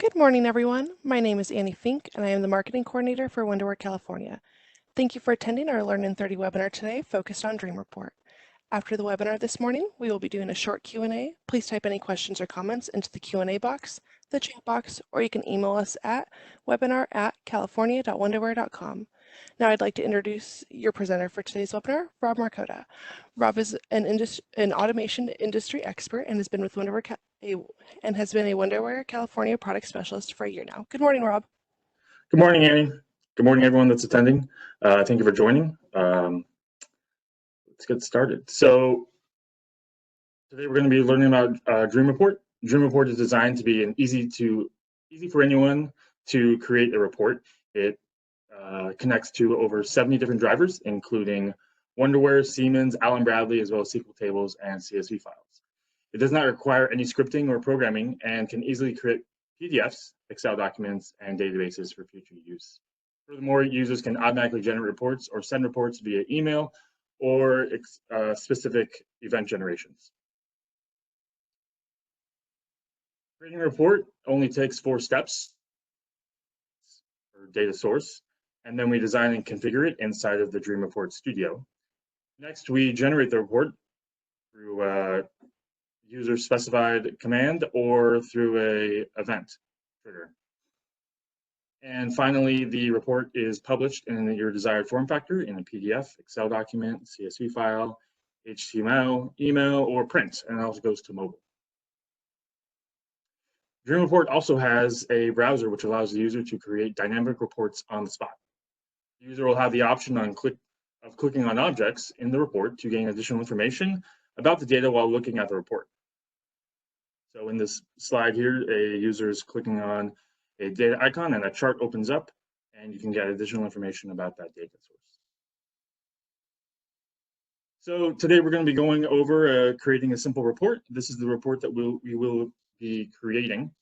Good morning, everyone. My name is Annie Fink, and I am the Marketing Coordinator for Windoward, California. Thank you for attending our Learn in 30 webinar today focused on Dream Report. After the webinar this morning, we will be doing a short Q&A. Please type any questions or comments into the Q&A box, the chat box, or you can email us at webinar@california.windoware.com. Now I'd like to introduce your presenter for today's webinar, Rob Marcotta. Rob is an automation industry expert and has been with Windoware has been a Windoware California product specialist for a year now. Good morning, Rob. Good morning, Annie. Good morning, everyone that's attending. Thank you for joining. Let's get started. So today we're going to be learning about Dream Report. Dream Report is designed to be easy for anyone to create a report. It connects to over 70 different drivers, including Wonderware, Siemens, Allen Bradley, as well as SQL tables and CSV files. It does not require any scripting or programming and can easily create PDFs, Excel documents, and databases for future use. Furthermore, users can automatically generate reports or send reports via email or specific event generations. Creating a report only takes 4 steps for data source, and then we design and configure it inside of the Dream Report Studio. Next, we generate the report through user-specified command or through an event trigger. And finally, the report is published in your desired form factor in a PDF, Excel document, CSV file, HTML, email, or print, and it also goes to mobile. Dream Report also has a browser which allows the user to create dynamic reports on the spot. The user will have the option of clicking on objects in the report to gain additional information about the data while looking at the report. So in this slide here, a user is clicking on a data icon and a chart opens up, and you can get additional information about that data source. So today we're going to be going over creating a simple report. This is the report that we will be creating.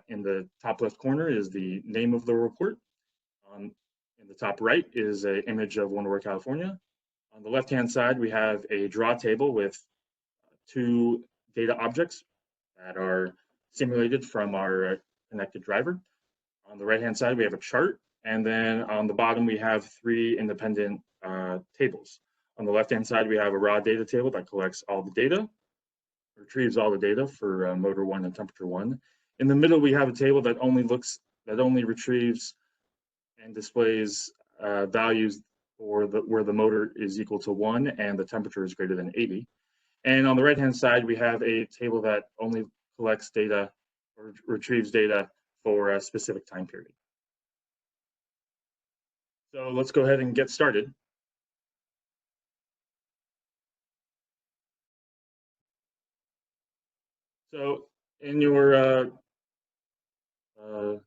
In the top left corner is the name of the report. In the top right is an image of Windoware, California. On the left-hand side, we have a draw table with 2 data objects that are simulated from our connected driver. On the right-hand side, we have a chart, and then on the bottom, we have 3 independent tables. On the left-hand side, we have a raw data table that collects all the data, retrieves all the data for motor 1 and temperature 1. In the middle, we have a table that only retrieves and displays values for where the motor is equal to 1 and the temperature is greater than 80. And on the right-hand side, we have a table that only collects data or retrieves data for a specific time period. So let's go ahead and get started. So in your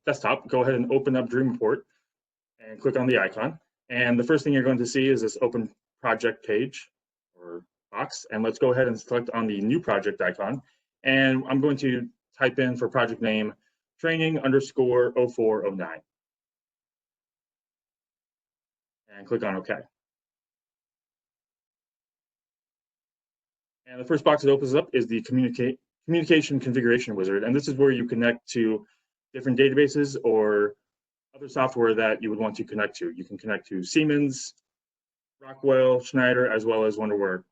desktop, go ahead and open up Dream Report and click on the icon. And the first thing you're going to see is this Open Project page or box. And let's go ahead and select on the New Project icon. And I'm going to type in for project name training_0409. And click on OK. And the first box that opens up is the Communication Configuration Wizard. And this is where you connect to different databases or other software that you would want to connect to. You can connect to Siemens, Rockwell, Schneider, as well as Wonderware.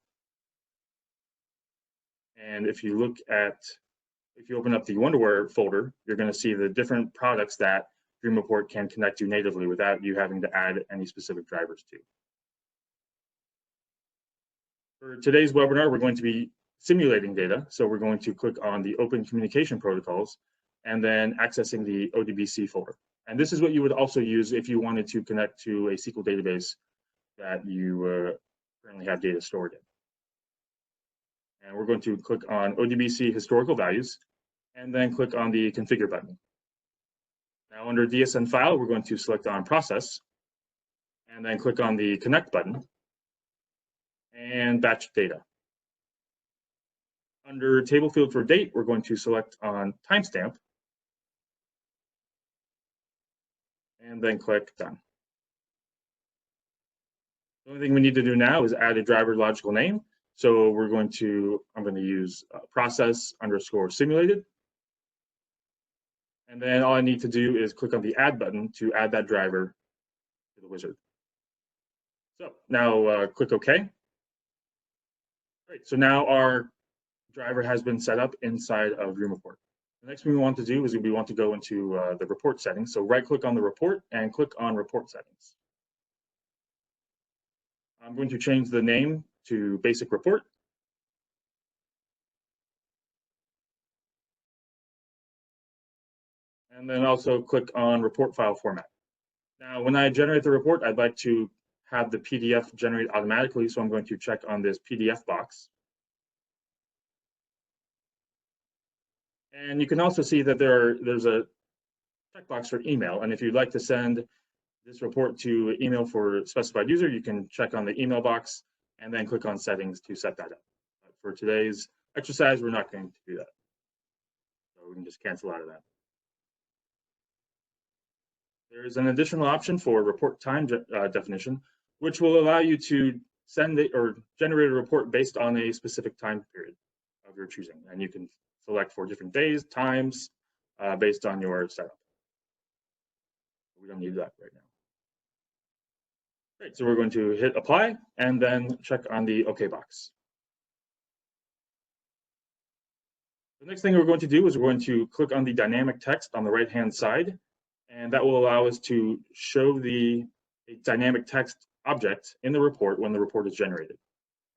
And if you open up the Wonderware folder, you're going to see the different products that Dream Report can connect to natively without you having to add any specific drivers to. For today's webinar, we're going to be simulating data. So we're going to click on the Open Communication Protocols and then accessing the ODBC folder. And this is what you would also use if you wanted to connect to a SQL database that you currently have data stored in. And we're going to click on ODBC historical values and then click on the configure button. Now under DSN file, we're going to select on process and then click on the connect button and batch data. Under table field for date, we're going to select on timestamp and then click done. The only thing we need to do now is add a driver logical name. So I'm going to use process_simulated. And then all I need to do is click on the add button to add that driver to the wizard. So now click OK. Great. So now our driver has been set up inside of Dream Report. The next thing we want to do is we want to go into the report settings. So right click on the report and click on report settings. I'm going to change the name to basic report. And then also click on report file format. Now, when I generate the report, I'd like to have the PDF generate automatically. So I'm going to check on this PDF box. And you can also see that there's a checkbox for email. And if you'd like to send this report to email for a specified user, you can check on the email box and then click on settings to set that up. But for today's exercise, we're not going to do that. So we can just cancel out of that. There's an additional option for report time definition, which will allow you to send it or generate a report based on a specific time period of your choosing. And you can select for different days, times, based on your setup. We don't need that right now. Great, so we're going to hit apply and then check on the OK box. The next thing we're going to do is we're going to click on the dynamic text on the right-hand side, and that will allow us to show the dynamic text object in the report when the report is generated.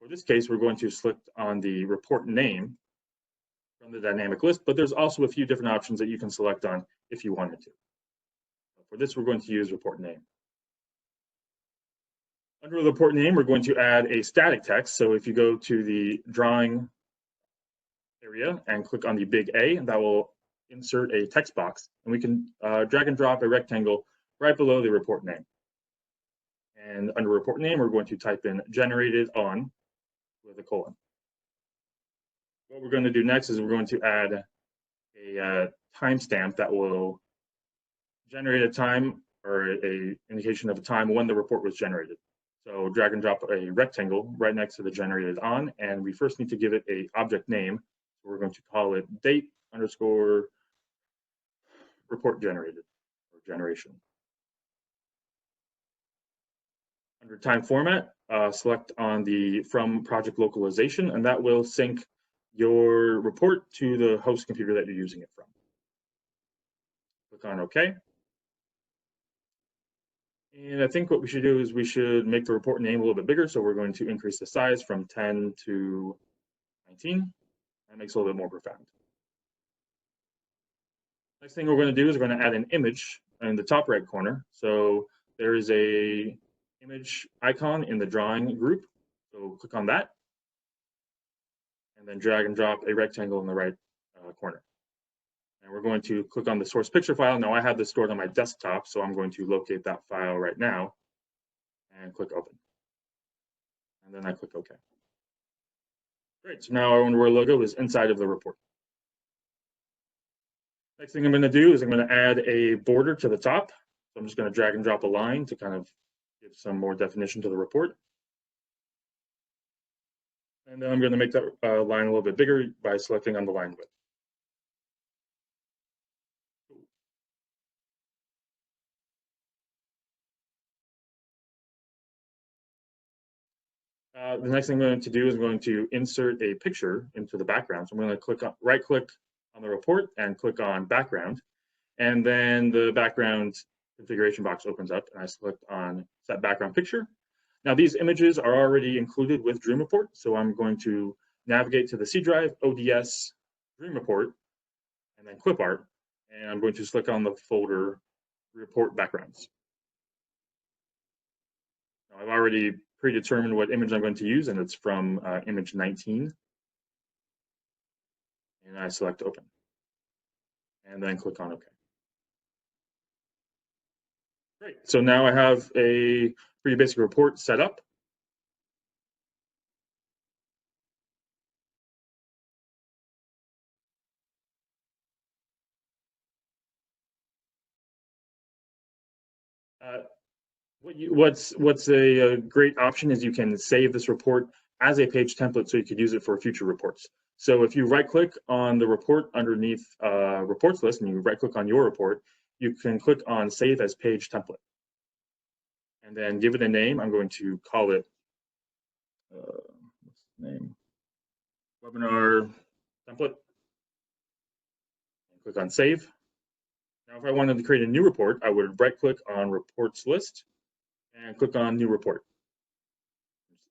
For this case, we're going to select on the report name from the dynamic list, but there's also a few different options that you can select on if you wanted to. For this, we're going to use report name. Under the report name, we're going to add a static text. So if you go to the drawing area and click on the big A, that will insert a text box, and we can drag and drop a rectangle right below the report name. And under report name, we're going to type in generated on with a colon. What we're going to do next is we're going to add a timestamp that will generate a time or a indication of a time when the report was generated. So drag and drop a rectangle right next to the generated on, and we first need to give it a object name. So we're going to call it date underscore report generated or generation. Under time format, select on the from project localization, and that will sync your report to the host computer that you're using it from. Click on OK. And I think what we should do is we should make the report name a little bit bigger. So we're going to increase the size from 10 to 19. That makes it a little bit more profound. Next thing we're going to do is we're going to add an image in the top right corner. So there is a image icon in the drawing group. So click on that. And then drag and drop a rectangle in the right corner. And we're going to click on the source picture file. Now I have this stored on my desktop, so I'm going to locate that file right now and click open. And then I click OK. Great, so now our Wonderware logo is inside of the report. Next thing I'm going to do is I'm going to add a border to the top. So I'm just going to drag and drop a line to kind of give some more definition to the report. And then I'm going to make that line a little bit bigger by selecting on the line width. The next thing I'm going to do is I'm going to insert a picture into the background. So I'm going to right click on the report and click on background. And then the background configuration box opens up and I select on set background picture. Now these images are already included with Dream Report. So I'm going to navigate to the C drive, ODS, Dream Report, and then clip art. And I'm going to click on the folder report backgrounds. Now I've already predetermined what image I'm going to use, and it's from image 19. And I select open. And then click on OK. Great. So now I have a pretty basic report set up. What's a great option is you can save this report as a page template so you could use it for future reports. So if you right-click on the report underneath reports list and you right-click on your report, you can click on Save as Page Template. And then give it a name. I'm going to call it, what's the name? Webinar Template. Click on Save. Now, if I wanted to create a new report, I would right-click on Reports List and click on New Report.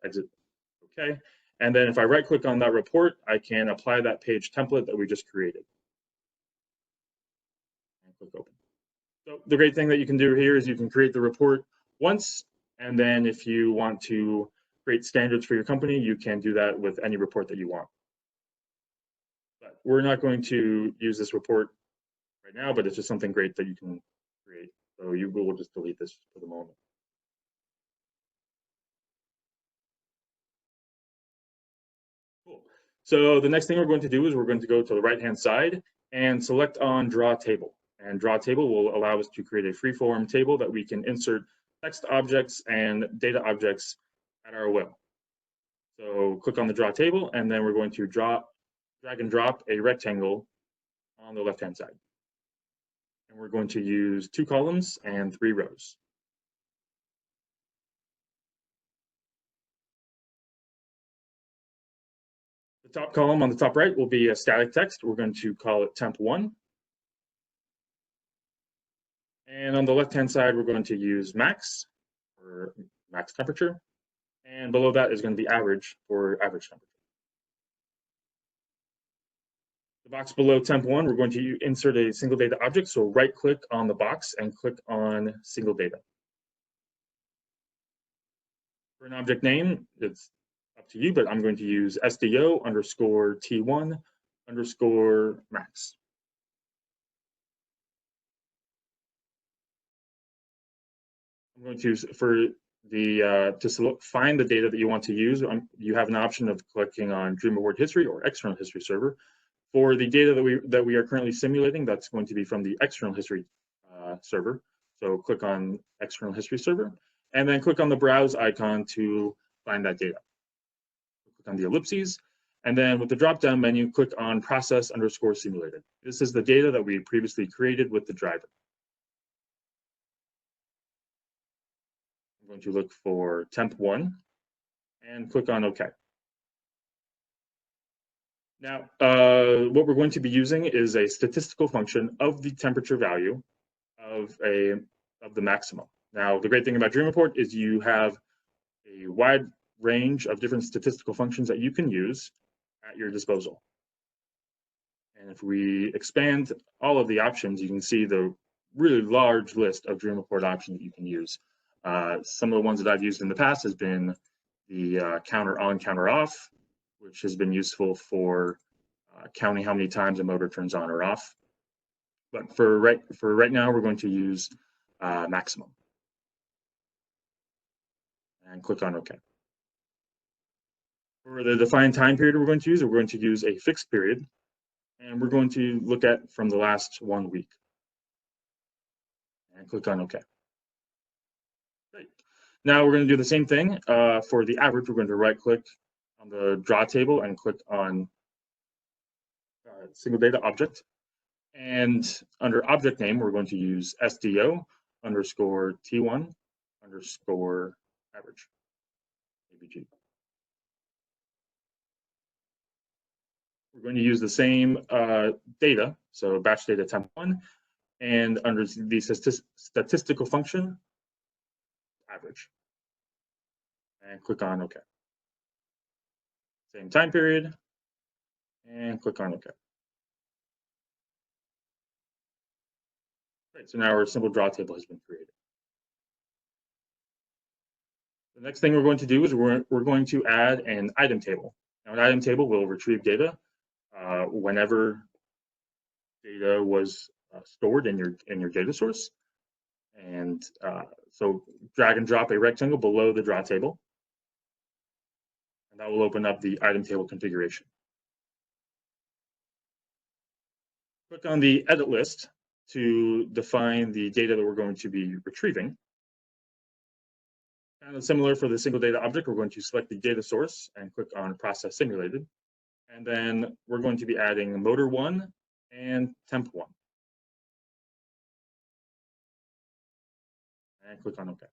Exit. Okay. And then if I right-click on that report, I can apply that page template that we just created. And click Open. So the great thing that you can do here is you can create the report once, and then if you want to create standards for your company, you can do that with any report that you want. But we're not going to use this report right now, but it's just something great that you can create. So you will just delete this for the moment. Cool. So the next thing we're going to do is we're going to go to the right-hand side and select on Draw Table. And Draw Table will allow us to create a free-form table that we can insert text objects and data objects at our will. So click on the Draw Table, and then we're going to drag and drop a rectangle on the left-hand side. And we're going to use 2 columns and 3 rows. The top column on the top right will be a static text. We're going to call it temp1. And on the left-hand side, we're going to use max for max temperature. And below that is going to be average for average temperature. The box below temp1, we're going to insert a single data object. So right-click on the box and click on single data. For an object name, it's up to you, but I'm going to use SDO underscore T1 underscore max. I'm going to, for the, to find the data that you want to use, you have an option of clicking on Dream Award History or External History Server. For the data that we are currently simulating, that's going to be from the External History server. So click on External History Server, and then click on the Browse icon to find that data. Click on the ellipses, and then with the drop-down menu, click on Process underscore Simulated. This is the data that we previously created with the driver. I'm going to look for temp1 and click on OK. Now, what we're going to be using is a statistical function of the temperature value of the maximum. Now, the great thing about Dream Report is you have a wide range of different statistical functions that you can use at your disposal. And if we expand all of the options, you can see the really large list of Dream Report options that you can use. Some of the ones that I've used in the past has been the counter on, counter off, which has been useful for counting how many times a motor turns on or off. But for right now, we're going to use maximum. And click on OK. For the defined time period we're going to use a fixed period. And we're going to look at from the last 1 week. And click on OK. Great. Now we're going to do the same thing for the average. We're going to right-click on the draw table and click on single data object. And under object name, we're going to use SDO underscore T1 underscore average, ABG. We're going to use the same data, so batch data temp1, and under the statistical function, average. And click on OK. Same time period, and click on OK. Great, so now our simple draw table has been created. The next thing we're going to do is we're going to add an item table. Now, an item table will retrieve data whenever data was stored in your data source. And so drag and drop a rectangle below the draw table. And that will open up the item table configuration. Click on the edit list to define the data that we're going to be retrieving. Kind of similar for the single data object, we're going to select the data source and click on Process Simulated. And then we're going to be adding motor 1 and temp 1. And click on OK.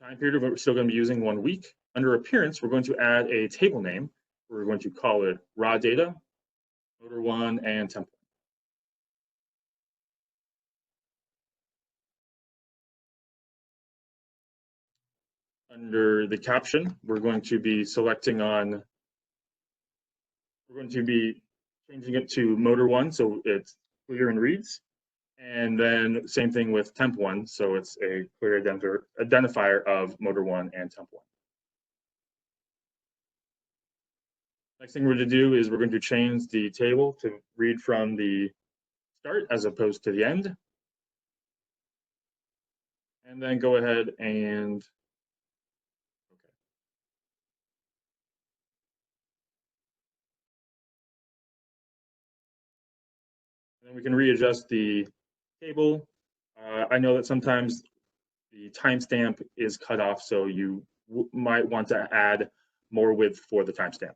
Time period, we're still going to be using 1 week. Under appearance, we're going to add a table name. We're going to call it raw data, motor 1, and temp 1. Under the caption, we're going to be changing it to motor 1 so it's clear and reads. And then same thing with temp 1, so it's a clear identifier of motor 1 and temp 1. Next thing we're going to do is we're going to change the table to read from the start as opposed to the end. And then go ahead and okay. And then we can readjust the table. I know that sometimes the timestamp is cut off, so you might want to add more width for the timestamp.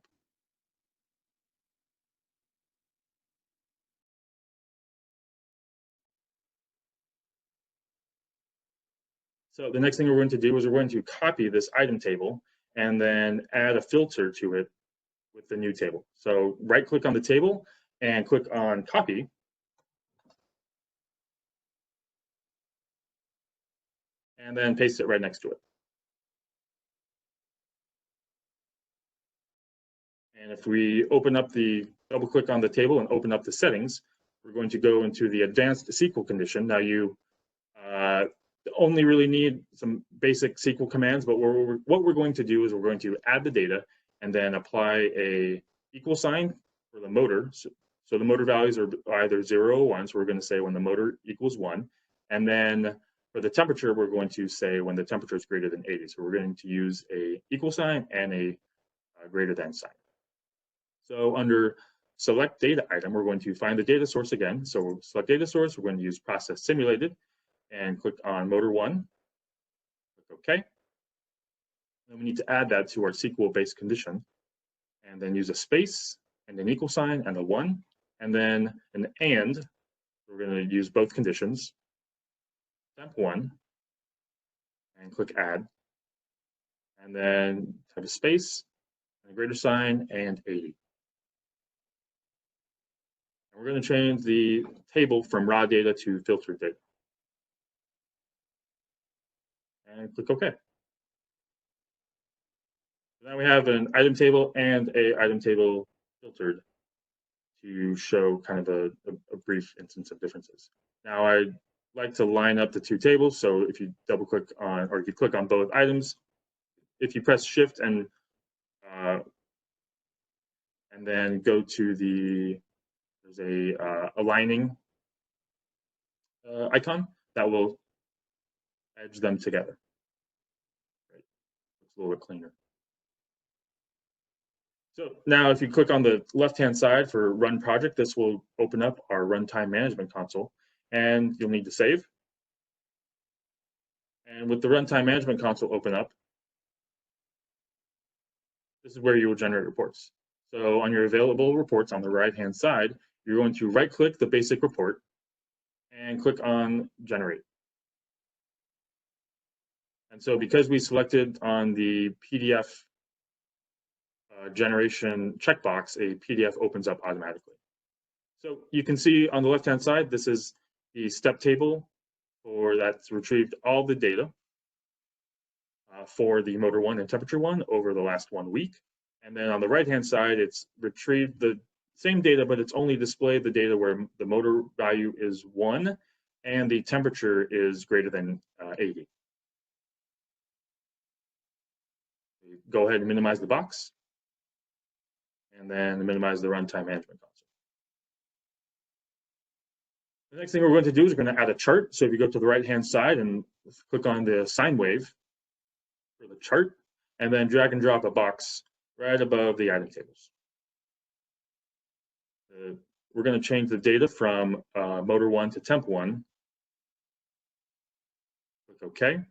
So the next thing we're going to do is we're going to copy this item table and then add a filter to it with the new table. So right click on the table and click on copy. And then paste it right next to it. And if we double click on the table and open up the settings, we're going to go into the advanced SQL condition. Now you only really need some basic SQL commands, but what we're going to do is we're going to add the data and then apply a equal sign for the motor. So the motor values are either 0 or 1, so we're going to say when the motor equals 1. And then for the temperature, we're going to say when the temperature is greater than 80. So we're going to use a equal sign and a greater than sign. So under select data item, we're going to find the data source again. So we'll select data source, we're going to use process simulated and click on motor 1, click OK. Then we need to add that to our SQL-based condition and then use a space and an equal sign and a 1, and then an and. We're going to use both conditions, temp 1, and click add, and then type a space, and a greater sign, and 80. And we're going to change the table from raw data to filtered data. And click OK. Now we have an item table and a item table filtered to show kind of a brief instance of differences. Now I'd like to line up the two tables. So if you double click on, or if you click on both items, if you press Shift and then go to there's a aligning icon that will edge them together. Right? It's a little bit cleaner. So now if you click on the left-hand side for Run Project, this will open up our Runtime Management Console, and you'll need to save. And with the Runtime Management Console open up, this is where you will generate reports. So on your available reports on the right-hand side, you're going to right-click the basic report and click on Generate. And so because we selected on the PDF generation checkbox, a PDF opens up automatically. So you can see on the left-hand side, this is the step table that's retrieved all the data for the motor 1 and temperature 1 over the last 1 week. And then on the right-hand side, it's retrieved the same data, but it's only displayed the data where the motor value is 1 and the temperature is greater than 80. Go ahead and minimize the box, and then minimize the runtime management console. The next thing we're going to do is we're going to add a chart. So if you go to the right-hand side and click on the sine wave for the chart, and then drag and drop a box right above the item tables. We're going to change the data from motor 1 to temp 1. Click OK.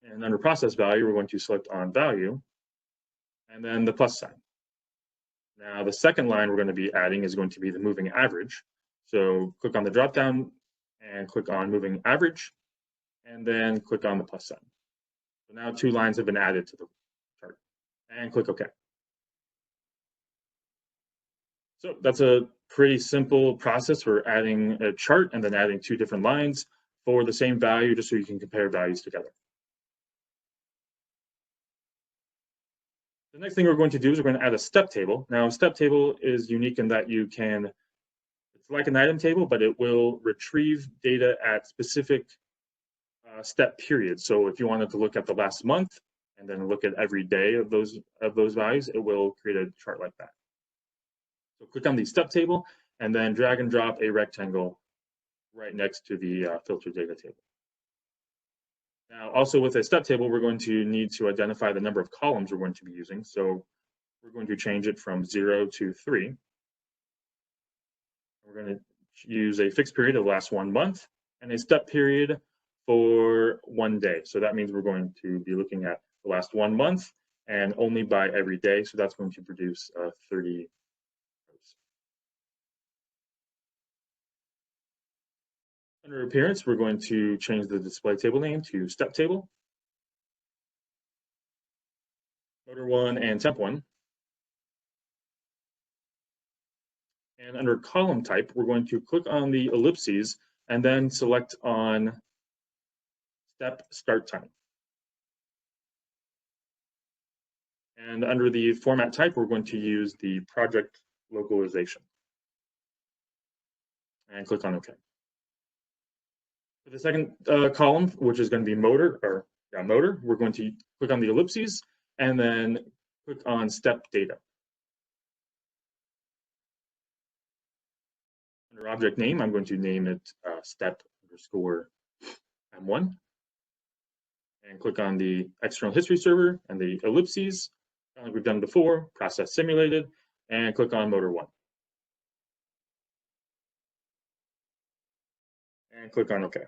And under process value, we're going to select on value and then the plus sign. Now, the second line we're going to be adding is going to be the moving average. So click on the drop down and click on moving average, and then click on the plus sign. So now 2 lines have been added to the chart, and click OK. So that's a pretty simple process for adding a chart and then adding 2 different lines for the same value, just so you can compare values together. The next thing we're going to do is we're going to add a step table. Now, a step table is unique in that you can, it's like an item table, but it will retrieve data at specific step periods. So if you wanted to look at the last month and then look at every day of those values, it will create a chart like that. So click on the step table and then drag and drop a rectangle right next to the filter data table. Now, also with a step table, we're going to need to identify the number of columns we're going to be using. So we're going to change it from 0 to 3. We're going to use a fixed period of the last 1 month and a step period for 1 day. So that means we're going to be looking at the last 1 month and only by every day. So that's going to produce 30 rows. Under appearance, we're going to change the display table name to step table, motor 1 and temp 1. And under column type, we're going to click on the ellipses and then select on step start time. And under the format type, we're going to use the project localization. And click on OK. For the second column, which is going to be motor, we're going to click on the ellipses and then click on step data. Under object name, I'm going to name it step underscore M1. And click on the external history server and the ellipses, like we've done before, process simulated, and click on motor 1. And click on OK.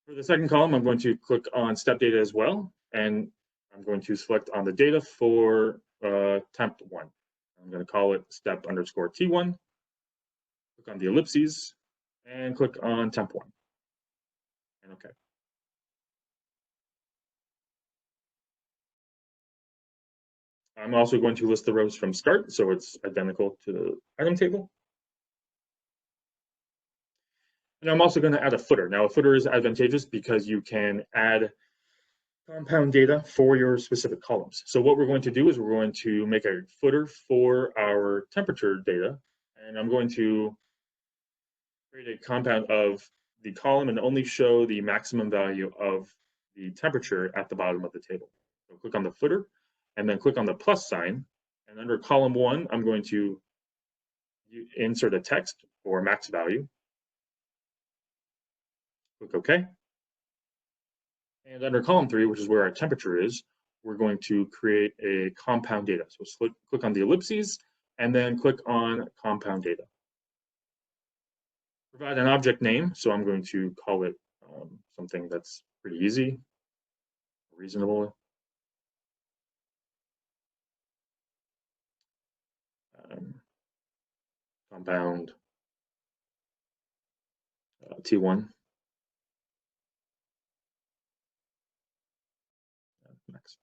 For the second column, I'm going to click on step data as well, and I'm going to select on the data for temp 1. I'm going to call it step underscore T1. Click on the ellipses and click on temp 1. And OK. I'm also going to list the rows from start, so it's identical to the item table. And I'm also going to add a footer. Now, a footer is advantageous because you can add compound data for your specific columns. So what we're going to do is we're going to make a footer for our temperature data, and I'm going to create a compound of the column and only show the maximum value of the temperature at the bottom of the table. So click on the footer and then click on the plus sign, and under column 1, I'm going to insert a text for max value. Click OK. And under column 3, which is where our temperature is, we're going to create a compound data. So click on the ellipses and then click on compound data. Provide an object name. So I'm going to call it something that's pretty easy, reasonable. Compound T1. Next.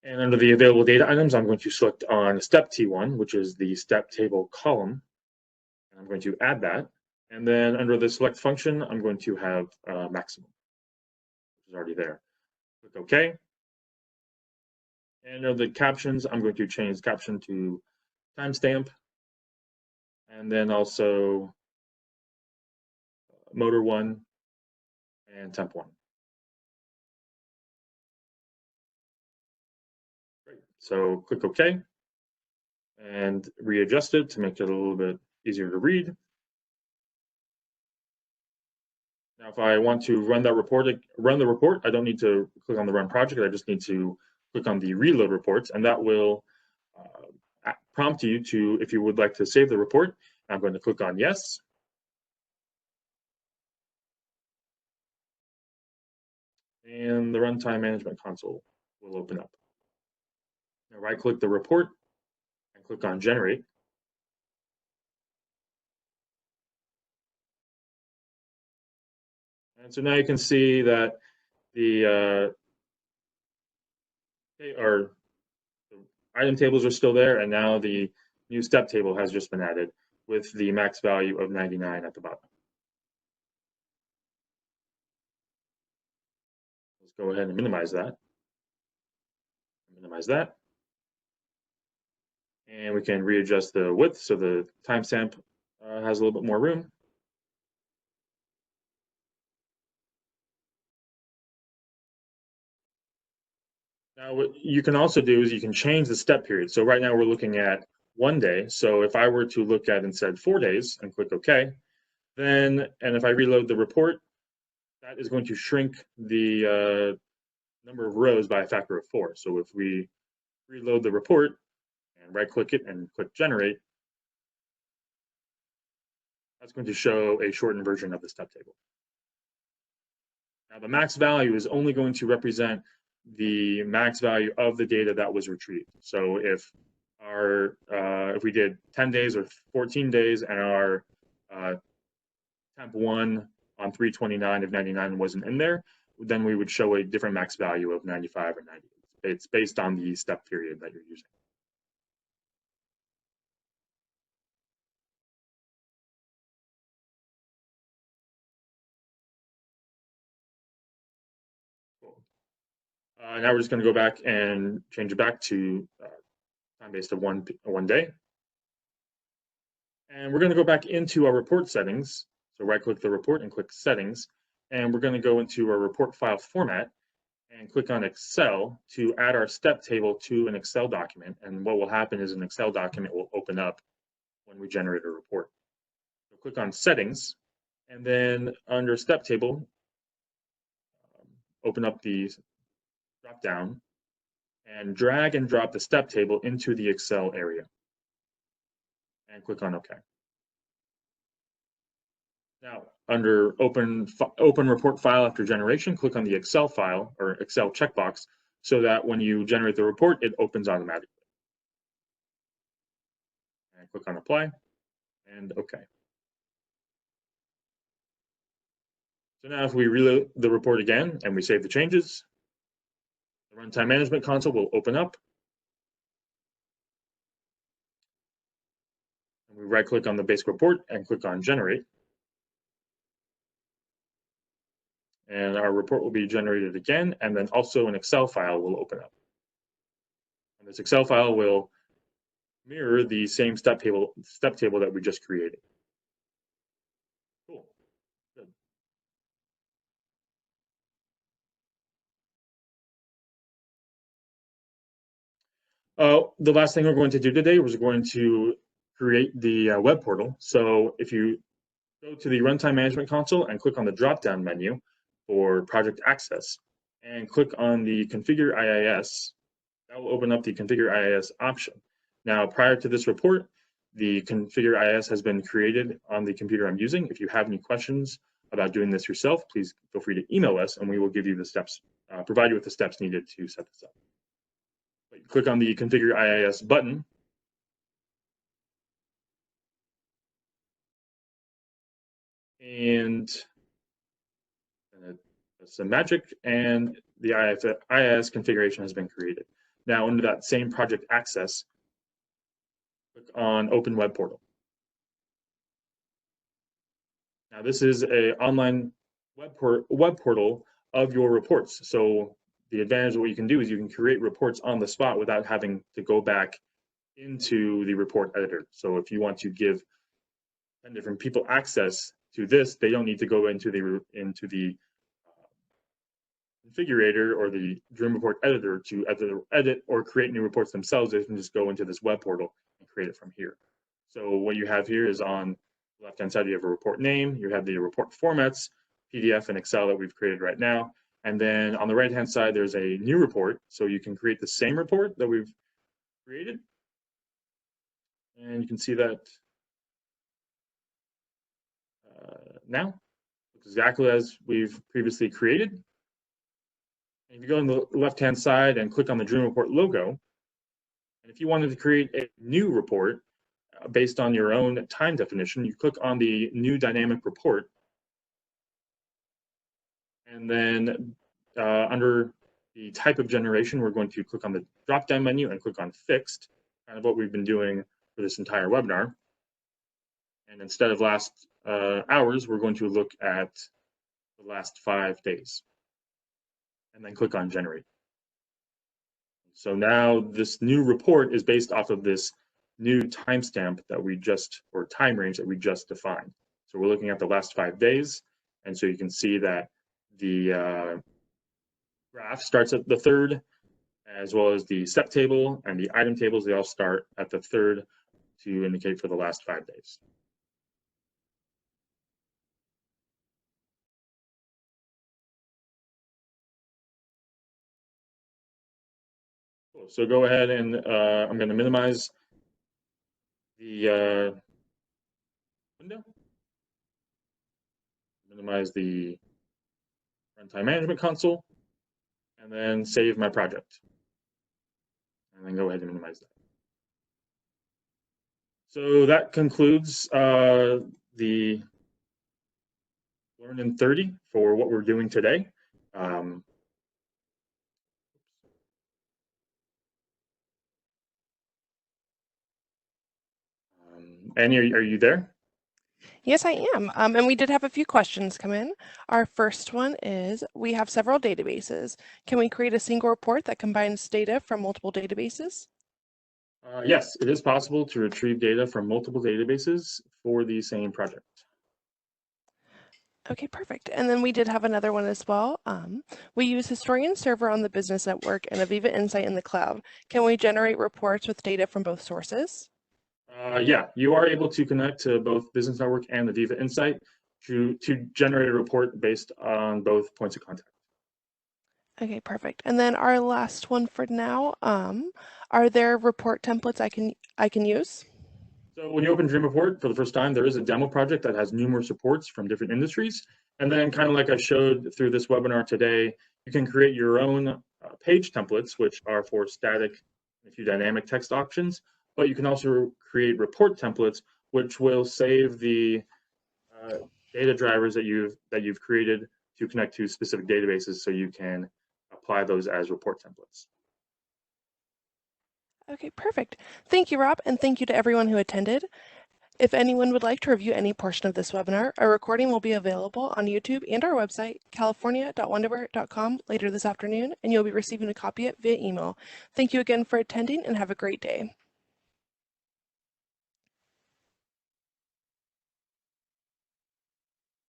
And under the available data items, I'm going to select on step T1, which is the step table column. And I'm going to add that. And then under the select function, I'm going to have maximum, which is already there. Click OK. And under the captions, I'm going to change caption to timestamp. And then also motor 1 and temp 1. Great. So click OK and readjust it to make it a little bit easier to read. Now, if I want to run the report, I don't need to click on the run project. I just need to click on the reload reports, and that will prompt you to, if you would like to save the report. I'm going to click on yes. and the Runtime Management Console will open up. Now right-click the report and click on Generate. And so now you can see that the item tables are still there, and now the new step table has just been added with the max value of 99 at the bottom. Let's go ahead and minimize that. Minimize that. And we can readjust the width so the timestamp has a little bit more room. Now, what you can also do is you can change the step period. So right now we're looking at 1 day. So if I were to look at instead 4 days and click OK, then, and if I reload the report, that is going to shrink the number of rows by a factor of 4. So if we reload the report and right-click it and click Generate, that's going to show a shortened version of the step table. Now, the max value is only going to represent the max value of the data that was retrieved. So if we did 10 days or 14 days and our temp 1 on 329 of 99 wasn't in there, then we would show a different max value of 95 or 90. It's based on the step period that you're using. Cool. Now we're just going to go back and change it back to time based of one day. And we're going to go back into our report settings. So right-click the report and click Settings. And we're going to go into our report file format and click on Excel to add our step table to an Excel document. And what will happen is an Excel document will open up when we generate a report. So click on Settings, and then under Step Table, open up the drop-down and drag and drop the step table into the Excel area. And click on OK. Now, under open report file after generation, click on the Excel file or Excel checkbox so that when you generate the report, it opens automatically. And click on Apply and OK. So now if we reload the report again and we save the changes, the Runtime Management Console will open up. And we right-click on the basic report and click on Generate. And our report will be generated again, and then also an Excel file will open up. And this Excel file will mirror the same step table that we just created. Cool. Good. The last thing we're going to do today was going to create the web portal. So if you go to the Runtime Management Console and click on the drop-down menu for Project Access and click on the Configure IIS, that will open up the Configure IIS option. Now, prior to this report, the Configure IIS has been created on the computer I'm using. If you have any questions about doing this yourself, please feel free to email us and we will give you the steps, provide you with the steps needed to set this up. But you click on the Configure IIS button. And it's some magic, and the IIS configuration has been created. Now, under that same project access, click on Open Web Portal. Now, this is an online web portal of your reports. So the advantage of what you can do is you can create reports on the spot without having to go back into the report editor. So if you want to give 10 different people access to this, they don't need to go into the configurator or the Dream Report editor to edit or create new reports themselves. They can just go into this web portal and create it from here. So what you have here is on the left-hand side, you have a report name, you have the report formats, PDF and Excel that we've created right now. And then on the right-hand side, there's a new report. So you can create the same report that we've created. And you can see that now, exactly as we've previously created. If you go on the left-hand side and click on the Dream Report logo, and if you wanted to create a new report based on your own time definition, you click on the New Dynamic Report, and then under the type of generation, we're going to click on the drop-down menu and click on Fixed, kind of what we've been doing for this entire webinar. And instead of last hours, we're going to look at the last 5 days, and then click on Generate. So now this new report is based off of this new timestamp that we just, or time range that we just defined. So we're looking at the last 5 days, and so you can see that the graph starts at the 3rd, as well as the step table and the item tables, they all start at the 3rd to indicate for the last 5 days. Cool. So go ahead and I'm going to minimize the window, minimize the runtime management console, and then save my project. And then go ahead and minimize that. So that concludes the Learn in 30 for what we're doing today. Annie, are you there? Yes, I am. And we did have a few questions come in. Our first one is, we have several databases. Can we create a single report that combines data from multiple databases? Yes, it is possible to retrieve data from multiple databases for the same project. Okay, perfect. And then we did have another one as well. We use Historian Server on the business network and Aviva Insight in the cloud. Can we generate reports with data from both sources? Yeah, you are able to connect to both Business Network and Aviva Insight to generate a report based on both points of contact. Okay, perfect. And then our last one for now, are there report templates I can use? So when you open Dream Report for the first time, there is a demo project that has numerous reports from different industries. And then kind of like I showed through this webinar today, you can create your own page templates, which are for static and a few dynamic text options. But you can also create report templates, which will save the data drivers that you've created to connect to specific databases, so you can apply those as report templates. Okay, perfect. Thank you, Rob, and thank you to everyone who attended. If anyone would like to review any portion of this webinar, a recording will be available on YouTube and our website, california.wonderware.com, later this afternoon, and you'll be receiving a copy of it via email. Thank you again for attending, and have a great day.